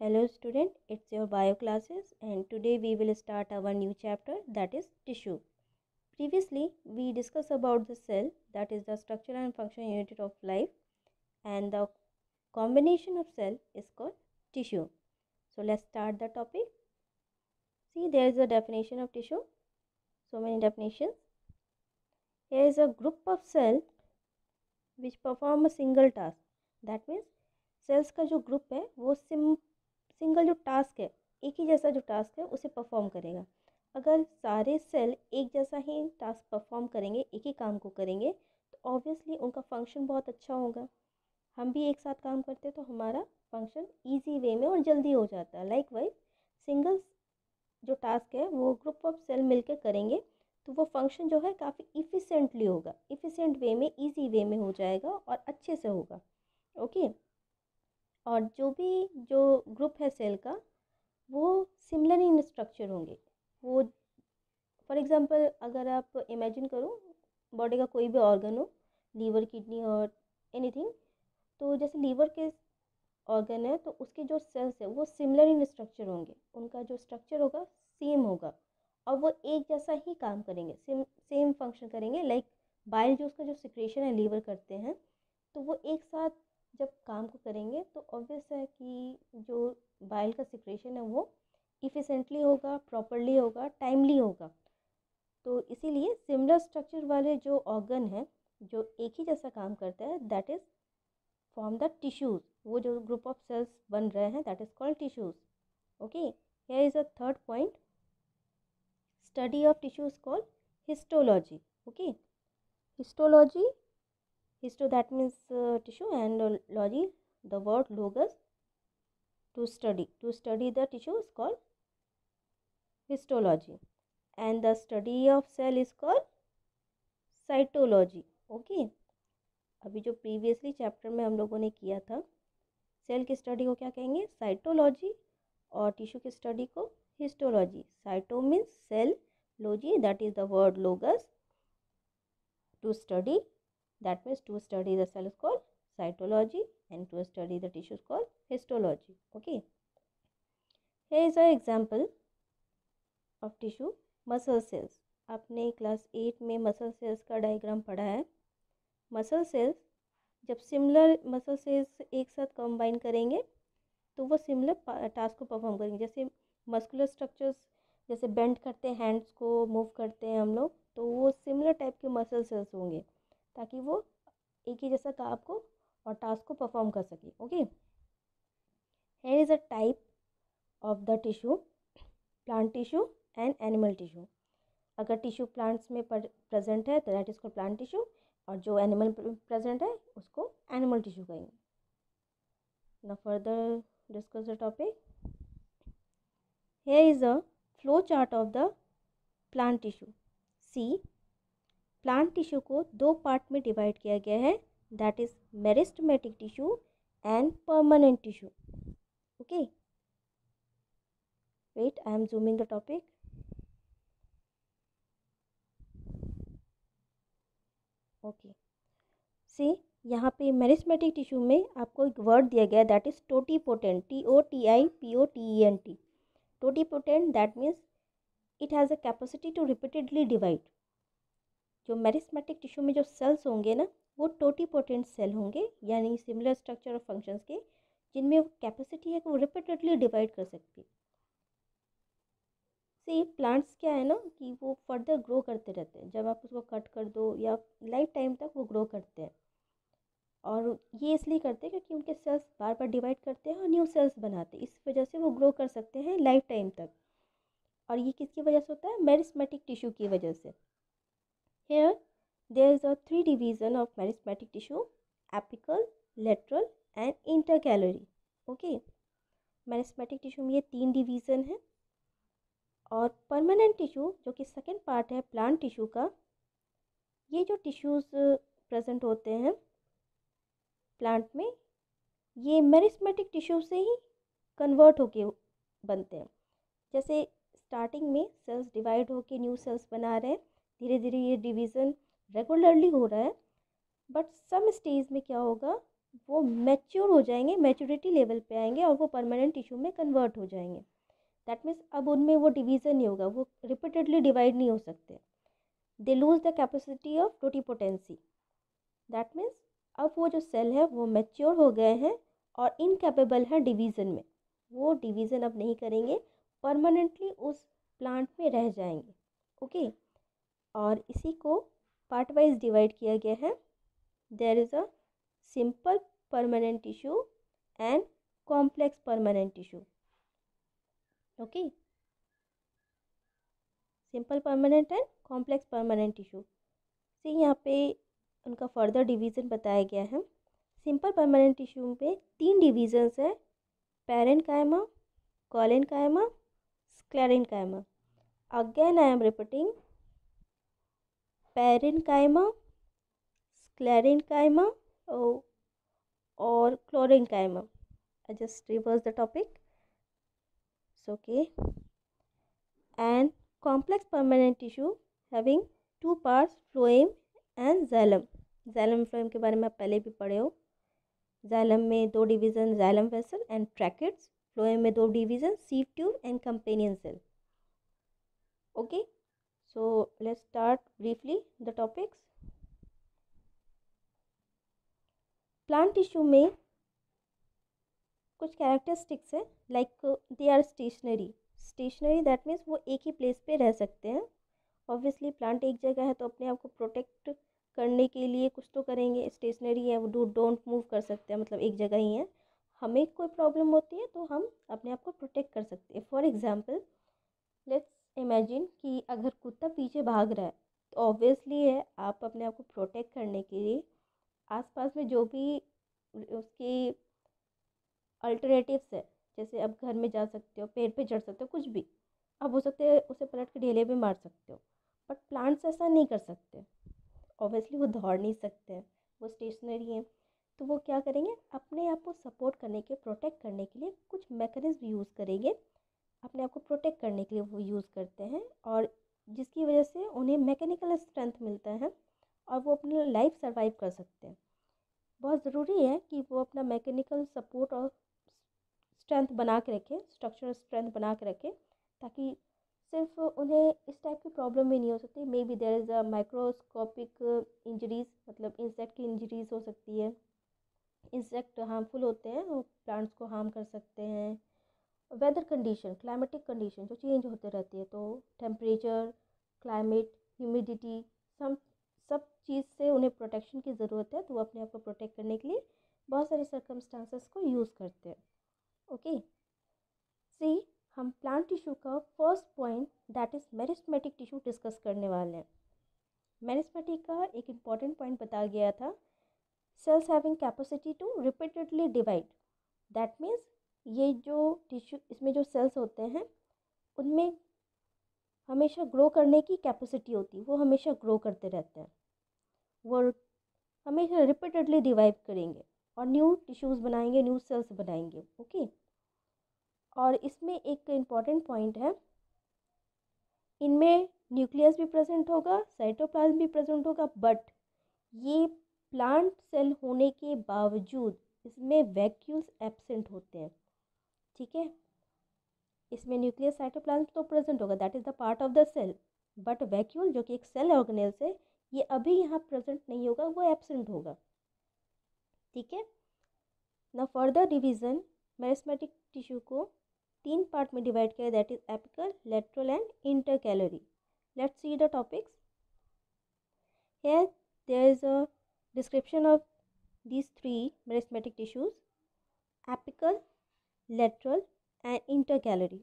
Hello student, it's your bio classes and today we will start our new chapter, that is tissue. Previously we discussed about the cell, that is the structure and function unit of life, and the combination of cell is called tissue. So let's start the topic. See, there is a definition of tissue. So many definitions. Here is a group of cell which perform a single task. That means cells का जो group है वो single जो task है, एक ही जैसा जो task है उसे परफॉर्म करेगा. अगर सारे सेल एक जैसा ही टास्क परफॉर्म करेंगे, एक ही काम को करेंगे, तो ऑब्वियसली उनका फंक्शन बहुत अच्छा होगा. हम भी एक साथ काम करते हैं तो हमारा फंक्शन इजी वे में और जल्दी हो जाता है. लाइकवाइज सिंगल जो टास्क है वो ग्रुप ऑफ सेल मिलकर करेंगे तो वो फंक्शन जो है काफ़ी इफ़िशेंटली होगा, इफ़िशेंट वे में, ईजी वे में हो जाएगा और अच्छे से होगा. ओके. और जो ग्रुप है सेल का वो सिमिलर इन स्ट्रक्चर होंगे. वो फॉर एग्जांपल अगर आप इमेजिन करो बॉडी का कोई भी ऑर्गन हो, लीवर, किडनी और एनीथिंग, तो जैसे लीवर के ऑर्गन है तो उसके जो सेल्स है वो सिमिलर इन स्ट्रक्चर होंगे, उनका जो स्ट्रक्चर होगा सेम होगा और वो एक जैसा ही काम करेंगे, सेम फंक्शन करेंगे. लाइक बाइल जूस का जो सिक्रेशन है लीवर करते हैं, तो वो एक साथ जब काम को करेंगे तो ऑब्वियस है कि जो बाइल का सिक्रेशन है वो इफ़िशेंटली होगा, प्रॉपरली होगा, टाइमली होगा. तो इसीलिए सिमिलर स्ट्रक्चर वाले जो ऑर्गन है जो एक ही जैसा काम करता है, that is form the tissues. वो जो ग्रुप ऑफ सेल्स बन रहे हैं that is called tissues. Okay. Here is a third point. Study of tissues called histology. Okay. Histology, histo that means tissue, and logy, the word logos, to study the tissue is called histology, and the study of cell is called cytology. Okay. अभी जो previously chapter में हम लोगों ने किया था, cell की study को क्या कहेंगे, साइटोलॉजी, और टिश्यू की स्टडी को histology. Cyto means cell, logy that is the word logos, to study, that means to study the cell is called cytology and to study the tissue is called histology. Okay. Here is an example of tissue, muscle cells. आपने class 8 में muscle cells का diagram पढ़ा है. Muscle cells जब similar muscle cells एक साथ combine करेंगे तो वो सिमिलर टास्क को परफॉर्म करेंगे. जैसे मस्कुलर स्ट्रक्चर्स जैसे बेंड करते हैं, हैंड्स को मूव करते हैं हम लोग, तो वो सिमिलर टाइप के मसल सेल्स होंगे ताकि वो एक ही जैसा काम को और टास्क को परफॉर्म कर सके. Okay. Here is a type of the tissue, plant tissue and animal tissue. अगर टिश्यू प्लांट्स में प्रेजेंट है तो that is called plant tissue, और जो एनिमल प्रेजेंट है उसको एनिमल टिश्यू कहेंगे. Now further discuss the topic. Here is a flow chart of the plant tissue. See, plant tissue को दो पार्ट में डिवाइड किया गया है, that is meristematic tissue and permanent tissue. Okay. Wait, I am zooming the topic. Okay. See, यहाँ पे meristematic tissue में आपको एक वर्ड दिया गया है that is totipotent, TOTIPOTENT. Totipotent that means it has a capacity to repeatedly divide. जो meristematic tissue में जो सेल्स होंगे ना वो टोटीपोटेंट सेल होंगे, यानी सिमिलर स्ट्रक्चर और फंक्शंस के, जिनमें कैपेसिटी है कि वो रिपीटेडली डिवाइड कर सकती है. सी, प्लांट्स क्या है ना कि वो फर्दर ग्रो करते रहते हैं. जब आप उसको कट कर दो या लाइफ टाइम तक वो ग्रो करते हैं, और ये इसलिए करते हैं क्योंकि उनके सेल्स बार बार डिवाइड करते हैं और न्यू सेल्स बनाते हैं. इस वजह से वो ग्रो कर सकते हैं लाइफ टाइम तक. और ये किसकी वजह से होता है, मेरिस्टेमेटिक टिश्यू की वजह से. Here there is a three division of meristematic tissue: apical, lateral and intercalary. Okay. Meristematic tissue में ये तीन डिवीज़न है. और परमानेंट टिश्यू जो कि सेकेंड पार्ट है प्लांट टिश्यू का, ये जो टिश्यूज़ प्रेजेंट होते हैं प्लांट में, ये मेरिस्टेमेटिक टिश्यू से ही कन्वर्ट होके बनते हैं. जैसे स्टार्टिंग में सेल्स डिवाइड होके न्यू सेल्स बना रहे हैं, धीरे धीरे ये डिवीज़न रेगुलरली हो रहा है, बट सम स्टेज में क्या होगा, वो मैच्योर हो जाएंगे, मैच्योरिटी लेवल पे आएंगे और वो परमानेंट टिश्यू में कन्वर्ट हो जाएंगे। दैट मीन्स अब उनमें वो डिवीज़न नहीं होगा, वो रिपीटेडली डिवाइड नहीं हो सकते। They lose the capacity of totipotency. That means अब वो जो सेल है वो मैच्योर हो गए हैं और इनकेपेबल है डिवीज़न में, वो डिवीज़न अब नहीं करेंगे, परमानेंटली उस प्लांट में रह जाएंगे। ओके और इसी को पार्ट वाइज डिवाइड किया गया है। There is a simple permanent tissue and complex permanent tissue. Okay simple permanent and complex permanent tissue से यहाँ पे उनका फर्दर डिवीज़न बताया गया है। सिंपल परमानेंट टिश्यू पे 3 डिवीजन्स है, parenchyma, collenchyma, sclerenchyma. Again I am repeating, parenchyma, sclerenchyma और क्लोरेन्काइमा। I just reverse the topic. It's okay. And complex permanent tissue having 2 parts, phloem and xylem. Xylem phloem के बारे में आप पहले भी पढ़े हो। xylem में 2 division, xylem vessel and tracheids. phloem में 2 division, sieve tube and companion cell. Okay. So let's start briefly the topics. Plant tissue में कुछ कैरेक्टरिस्टिक्स है, like they are stationary. Stationary that means वो एक ही प्लेस पे रह सकते हैं। ऑब्वियसली प्लांट एक जगह है तो अपने आप को प्रोटेक्ट करने के लिए कुछ तो करेंगे। स्टेशनरी है, वो डोंट मूव कर सकते हैं, मतलब एक जगह ही है। हमें कोई प्रॉब्लम होती है तो हम अपने आप को प्रोटेक्ट कर सकते हैं। फॉर एग्जाम्पल लेट्स इमेजिन कि अगर कुत्ता पीछे भाग रहा है तो ऑब्वियसली है आप अपने आप को प्रोटेक्ट करने के लिए आसपास में जो भी उसके अल्टरनेटिव्स है, जैसे अब घर में जा सकते हो, पेड़ पे चढ़ सकते हो, कुछ भी अब हो सकते है, उसे पलट के ढेले पे मार सकते हो। बट प्लांट्स ऐसा नहीं कर सकते। ऑब्वियसली वो दौड़ नहीं सकते हैं, वो स्टेशनरी हैं। तो वो क्या करेंगे, अपने आप को सपोर्ट करने के, प्रोटेक्ट करने के लिए कुछ मैकेनिज्म यूज़ करेंगे। अपने आप को प्रोटेक्ट करने के लिए वो यूज़ करते हैं और जिसकी वजह से उन्हें मैकेनिकल स्ट्रेंथ मिलता है और वो अपनी लाइफ सर्वाइव कर सकते हैं। बहुत ज़रूरी है कि वो अपना मैकेनिकल सपोर्ट और स्ट्रेंथ बना के रखें, स्ट्रक्चरल स्ट्रेंथ बना के रखें, ताकि सिर्फ उन्हें इस टाइप की प्रॉब्लम भी नहीं हो सकती। Maybe there is a microscopic injuries, मतलब इंसेक्ट की इंजरीज हो सकती है। इंसेक्ट हार्मफुल होते हैं, वो प्लांट्स को हार्म कर सकते हैं। वेदर कंडीशन, क्लाइमेटिक कंडीशन जो चेंज होते रहती है, तो टेम्परेचर, क्लाइमेट, ह्यूमिडिटी, सब चीज़ से उन्हें प्रोटेक्शन की ज़रूरत है। तो वो अपने आप को प्रोटेक्ट करने के लिए बहुत सारे सर्कमस्टांसेस को यूज़ करते हैं। ओके सी हम प्लांट टिश्यू का first point that is meristematic tissue discuss करने वाले हैं। मेरिस्टेमेटिक का एक इम्पॉर्टेंट पॉइंट बताया गया था, cells having capacity to repeatedly divide. That means ये जो टिश्यू, इसमें जो सेल्स होते हैं उनमें हमेशा ग्रो करने की कैपेसिटी होती है, वो हमेशा ग्रो करते रहते हैं, वो हमेशा रिपीटेडली डिवाइड करेंगे और न्यू टिश्यूज़ बनाएंगे, न्यू सेल्स बनाएंगे। ओके और इसमें एक इम्पॉर्टेंट पॉइंट है, इनमें न्यूक्लियस भी प्रेजेंट होगा, साइटोप्लाज्म भी प्रेजेंट होगा, बट ये प्लांट सेल होने के बावजूद इसमें वैक्यूल्स एब्सेंट होते हैं। ठीक है, इसमें न्यूक्लियस साइटोप्लाज्म तो प्रेजेंट होगा, that is the part of the cell, but vacuole जो कि एक सेल ऑर्गेनेल्स है, ये अभी यहाँ प्रेजेंट नहीं होगा, वो एब्सेंट होगा। ठीक है ना, फर्दर डिवीजन मेरिस्टेमेटिक टिश्यू को 3 पार्ट में डिवाइड किया, that is apical, lateral and intercalary. Let's see the topics. Here there is a description of these 3 meristematic tissues, apical, lateral and intercalary.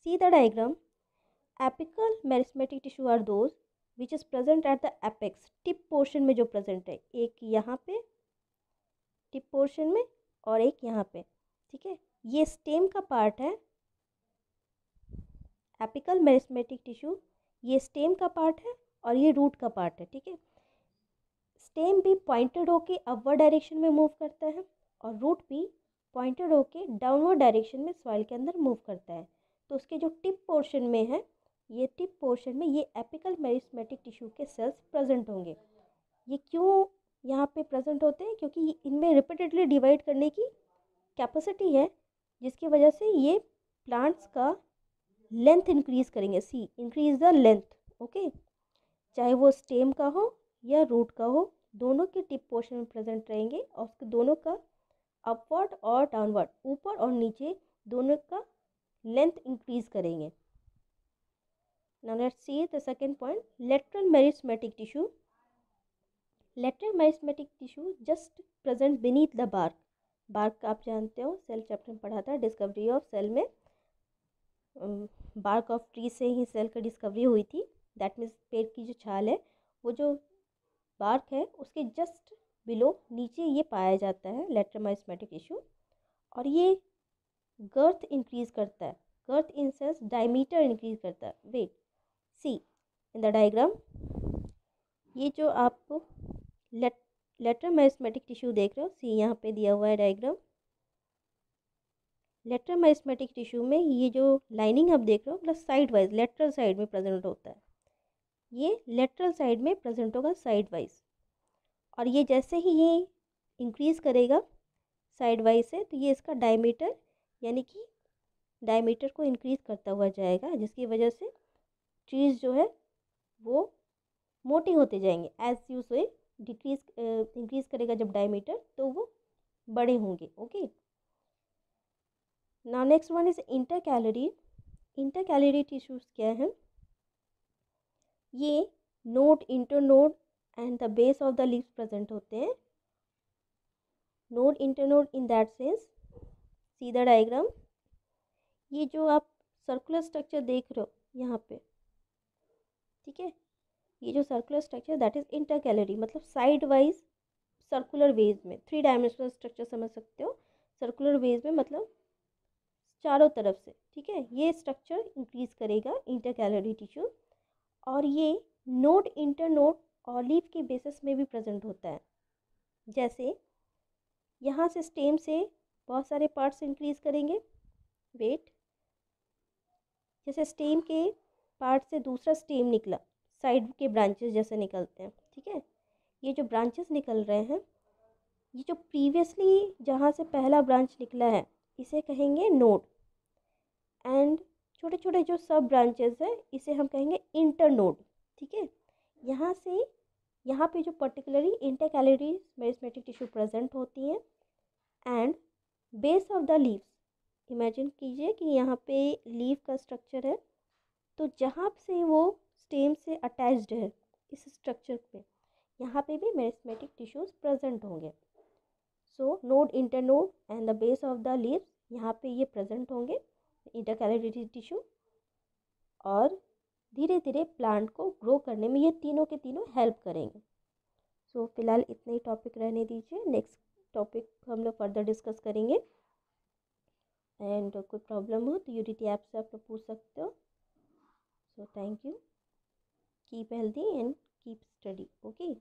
See the diagram. Apical meristematic tissue are those which is present at the apex, tip portion में जो present है, एक यहाँ पे tip portion में और एक यहाँ पे। ठीक है, ये स्टेम का पार्ट है। एपिकल मेरिस्टेमेटिक टिश्यू ये स्टेम का पार्ट है और ये रूट का पार्ट है। ठीक है, स्टेम भी पॉइंटेड होके अपवर्ड डायरेक्शन में मूव करता है और रूट भी पॉइंटेड होके डाउनवर्ड डायरेक्शन में सॉइल के अंदर मूव करता है। तो उसके जो टिप पोर्शन में है, ये टिप पोर्शन में ये एपिकल मेरिस्टेमेटिक टिश्यू के सेल्स प्रेजेंट होंगे। ये क्यों यहाँ पे प्रेजेंट होते हैं क्योंकि इनमें रिपीटेडली डिवाइड करने की कैपेसिटी है, जिसकी वजह से ये प्लांट्स का लेंथ इंक्रीज करेंगे। सी इंक्रीज द लेंथ, ओके। चाहे वो स्टेम का हो या रूट का हो, दोनों के टिप पोर्शन में प्रेजेंट रहेंगे और उसके दोनों का अपवर्ड और डाउनवर्ड, ऊपर और नीचे, दोनों का लेंथ इंक्रीज करेंगे। Now let's see the second point, lateral meristematic tissue. Lateral meristematic tissue just present beneath the bark. bark आप जानते हो, सेल चैप्टर में पढ़ा था, डिस्कवरी ऑफ सेल में बार्क ऑफ ट्री से ही सेल की डिस्कवरी हुई थी। दैट मीन्स पेड़ की जो छाल है, वो जो बार्क है उसके जस्ट बिलो नीचे ये पाया जाता है लेटरल मेरिस्टेमेटिक टिश्यू। और ये गर्थ इंक्रीज करता है, girth in sense diameter increase करता है। Wait, see in the diagram, ये जो आप लेटरल मेरिस्टेमेटिक टिश्यू देख रहे हो, सी यहाँ पे दिया हुआ है डायग्राम। लेटरल मेरिस्टेमेटिक टिश्यू में ये जो लाइनिंग आप देख रहे हो, मतलब साइड वाइज लेटरल साइड में प्रेजेंट होता है। ये लेटरल साइड में प्रेजेंट होगा साइड वाइज, और ये जैसे ही ये इंक्रीज करेगा साइड वाइज से, तो ये इसका डायमीटर यानी कि डायमीटर को इंक्रीज करता हुआ जाएगा, जिसकी वजह से ट्रीज जो है वो मोटी होते जाएंगे। एज यू से डिक्रीज इंक्रीज करेगा जब डायमीटर, तो वो बड़े होंगे, okay. Now next one is intercalary. Intercalary tissues क्या है? ये node, internode and the base of the leaves present होते हैं। Node, internode in that sense, see the diagram. ये जो आप सर्कुलर स्ट्रक्चर देख रहे हो यहाँ पे, ठीक है, ये जो circular structure that is intercalary, मतलब साइड वाइज सर्कुलर वेज में, 3 डायमेंशनल स्ट्रक्चर समझ सकते हो। सर्कुलर वेज में मतलब चारों तरफ से, ठीक है, ये स्ट्रक्चर इंक्रीज करेगा इंटरकैलरी टिश्यू। और ये नोड, इंटरनोड और लीफ के बेसिस में भी प्रेजेंट होता है। जैसे यहाँ से स्टेम से बहुत सारे पार्ट्स इंक्रीज करेंगे। वेट, जैसे स्टेम के पार्ट से दूसरा स्टेम निकला, साइड के ब्रांचेस जैसे निकलते हैं, ठीक है, ये जो ब्रांचेस निकल रहे हैं, ये जो प्रीवियसली जहाँ से पहला ब्रांच निकला है, इसे कहेंगे नोड। एंड छोटे छोटे जो सब ब्रांचेस है, इसे हम कहेंगे इंटरनोड, ठीक है। यहाँ से यहाँ पे जो particularly intercalary meristematic tissue present होती हैं। And base of the leaves, imagine कीजिए कि यहाँ पे लीफ का स्ट्रक्चर है, तो जहाँ से वो स्टेम से अटैच्ड है इस स्ट्रक्चर पे, यहाँ पे भी मेरिस्टेमेटिक टिश्यूज प्रेजेंट होंगे। So node, internode and the base of the leaves, यहाँ पे ये प्रेजेंट होंगे इंटरकैलरी टिश्यू, और धीरे धीरे प्लांट को ग्रो करने में ये तीनों के तीनों हेल्प करेंगे। सो फिलहाल इतने ही टॉपिक रहने दीजिए, नेक्स्ट टॉपिक हम लोग फर्दर डिस्कस करेंगे। एंड कोई प्रॉब्लम हो तो यूडिटी ऐप से आप लोग पूछ सकते हो। So thank you, keep healthy and keep study, okay.